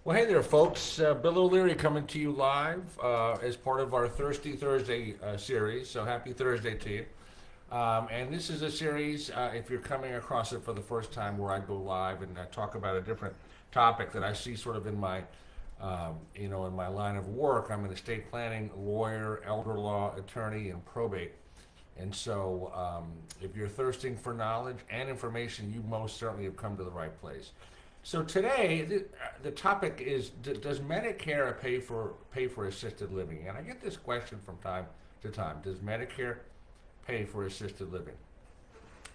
Well, hey there, folks. Bill O'Leary coming to you live as part of our Thirsty Thursday series. So happy Thursday to you. And this is a series, if you're coming across it for the first time, where I go live and talk about a different topic that I see sort of in my, in my line of work. I'm an estate planning lawyer, elder law attorney, and probate. And so, if you're thirsting for knowledge and information, you most certainly have come to the right place. So today, the topic is: does Medicare pay for assisted living? And I get this question from time to time: does Medicare pay for assisted living?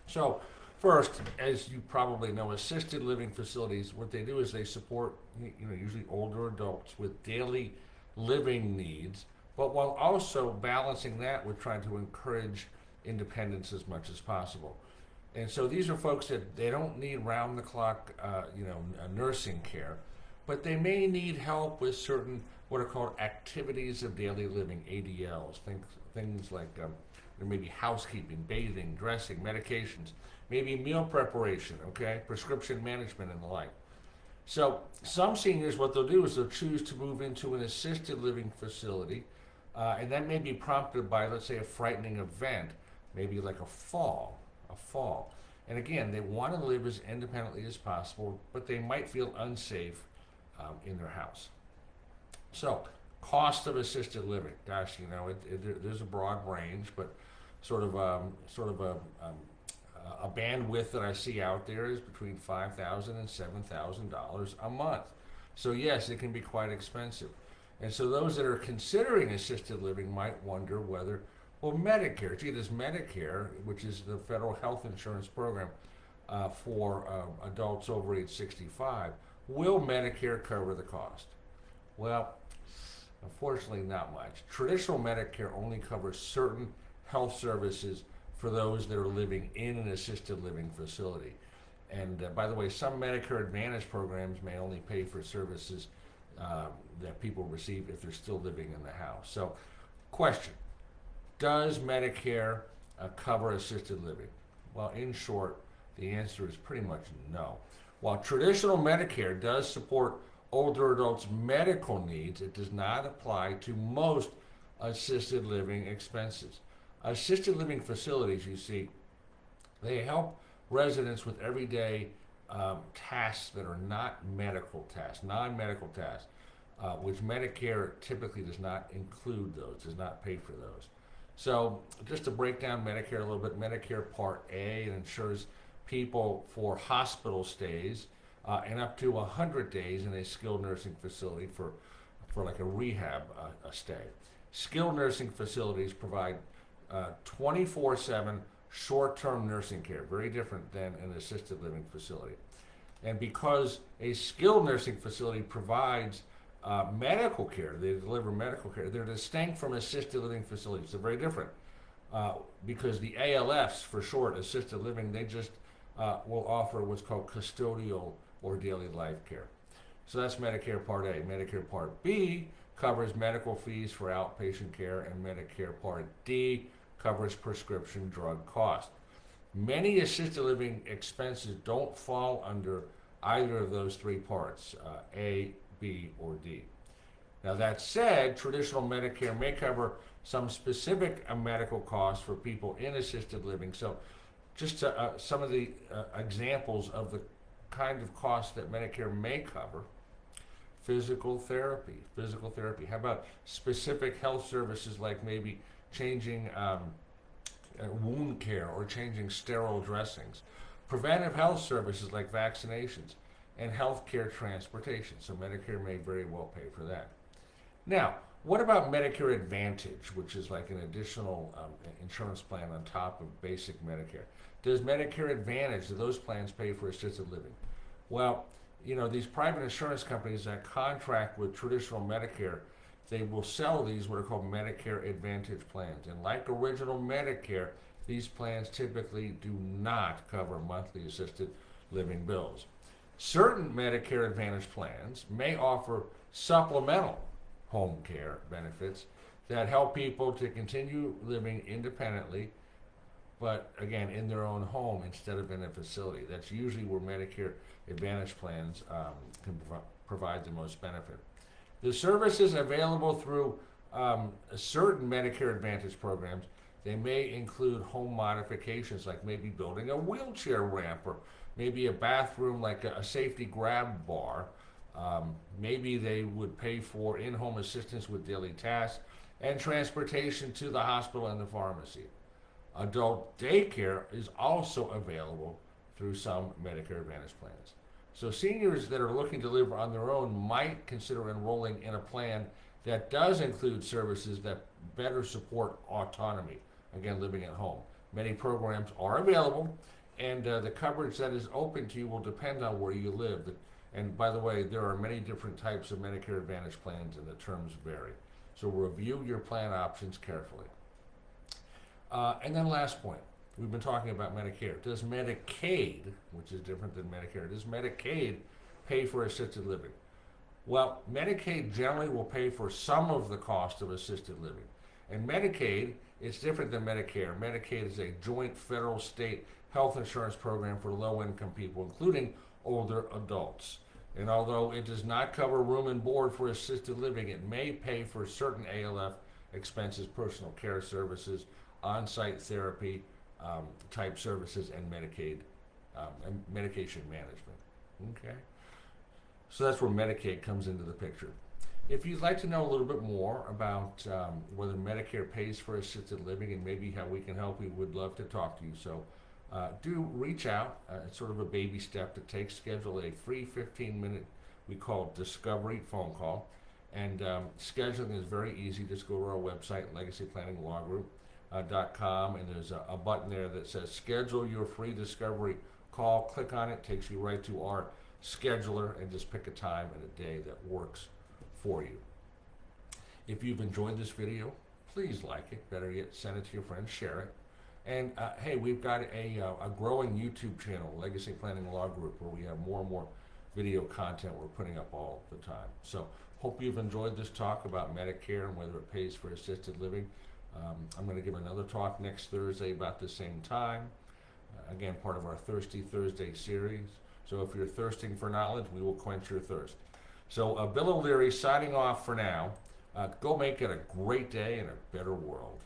So, first, as you probably know, assisted living facilities, what they do is they support usually older adults with daily living needs, but while also balancing that with trying to encourage independence as much as possible. And so these are folks that they don't need round the clock, nursing care, but they may need help with certain what are called activities of daily living, ADLs, things like maybe housekeeping, bathing, dressing, medications, maybe meal preparation, okay, prescription management and the like. So some seniors, what they'll do is they'll choose to move into an assisted living facility, and that may be prompted by, let's say, a frightening event, maybe like a fall. And again, they want to live as independently as possible, but they might feel unsafe in their house. So, cost of assisted living. Gosh, there's a broad range, but sort of a bandwidth that I see out there is between $5,000 and $7,000 a month. So yes, it can be quite expensive. And so those that are considering assisted living might wonder whether, well, Medicare, does Medicare, which is the federal health insurance program for adults over age 65, will Medicare cover the cost? Well, unfortunately, not much. Traditional Medicare only covers certain health services for those that are living in an assisted living facility. And by the way, some Medicare Advantage programs may only pay for services that people receive if they're still living in the house. So, question: does Medicare cover assisted living? Well, in short, the answer is pretty much no. While traditional Medicare does support older adults' medical needs, it does not apply to most assisted living expenses. Assisted living facilities, you see, they help residents with everyday tasks that are not medical tasks, non-medical tasks, which Medicare typically does not include those, does not pay for those. So just to break down Medicare a little bit, Medicare Part A, it insures people for hospital stays and up to 100 days in a skilled nursing facility for like a rehab stay. Skilled nursing facilities provide 24/7 short-term nursing care, very different than an assisted living facility. And because a skilled nursing facility provides medical care, they deliver medical care, they're distinct from assisted living facilities. They're very different because the ALFs, for short, assisted living, they just will offer what's called custodial or daily life care. So that's Medicare Part A. Medicare Part B covers medical fees for outpatient care, and Medicare Part D covers prescription drug costs. Many assisted living expenses don't fall under either of those three parts, A, B, or D. Now, that said, traditional Medicare may cover some specific medical costs for people in assisted living. So, just some of the examples of the kind of costs that Medicare may cover: physical therapy. How about specific health services like maybe changing wound care or changing sterile dressings? Preventive health services like vaccinations and healthcare transportation. So Medicare may very well pay for that. Now, what about Medicare Advantage, which is like an additional insurance plan on top of basic Medicare? Does Medicare Advantage, do those plans pay for assisted living? Well, these private insurance companies that contract with traditional Medicare, they will sell these what are called Medicare Advantage plans. And like original Medicare, these plans typically do not cover monthly assisted living bills. Certain Medicare Advantage plans may offer supplemental home care benefits that help people to continue living independently, but again, in their own home instead of in a facility. That's usually where Medicare Advantage plans can provide the most benefit. The services available through certain Medicare Advantage programs, they may include home modifications, like maybe building a wheelchair ramp, or maybe a bathroom like a safety grab bar. Maybe they would pay for in-home assistance with daily tasks and transportation to the hospital and the pharmacy. Adult daycare is also available through some Medicare Advantage plans. So seniors that are looking to live on their own might consider enrolling in a plan that does include services that better support autonomy, again, living at home. Many programs are available, and the coverage that is open to you will depend on where you live. And by the way, there are many different types of Medicare Advantage plans, and the terms vary. So review your plan options carefully. And then last point, we've been talking about Medicare. Does Medicaid, which is different than Medicare, does Medicaid pay for assisted living? Well, Medicaid generally will pay for some of the cost of assisted living. And Medicaid, it's different than Medicare. Medicaid is a joint federal-state health insurance program for low-income people, including older adults. And although it does not cover room and board for assisted living, it may pay for certain ALF expenses, personal care services, on-site therapy type services, and Medicaid and medication management. Okay, so that's where Medicaid comes into the picture. If you'd like to know a little bit more about whether Medicare pays for assisted living and maybe how we can help, we would love to talk to you. So do reach out. It's sort of a baby step to take. Schedule a free 15-minute, we call it discovery phone call. And scheduling is very easy. Just go to our website, LegacyPlanningLawGroup.com, and there's a button there that says schedule your free discovery call. Click on it, takes you right to our scheduler, and just pick a time and a day that works for you. If you've enjoyed this video, please like it. Better yet, send it to your friends, share it. And hey, we've got a growing YouTube channel, Legacy Planning Law Group, where we have more and more video content we're putting up all the time. So hope you've enjoyed this talk about Medicare and whether it pays for assisted living. I'm going to give another talk next Thursday about the same time. Again, part of our Thirsty Thursday series. So if you're thirsting for knowledge, we will quench your thirst. So Bill O'Leary signing off for now. Go make it a great day and a better world.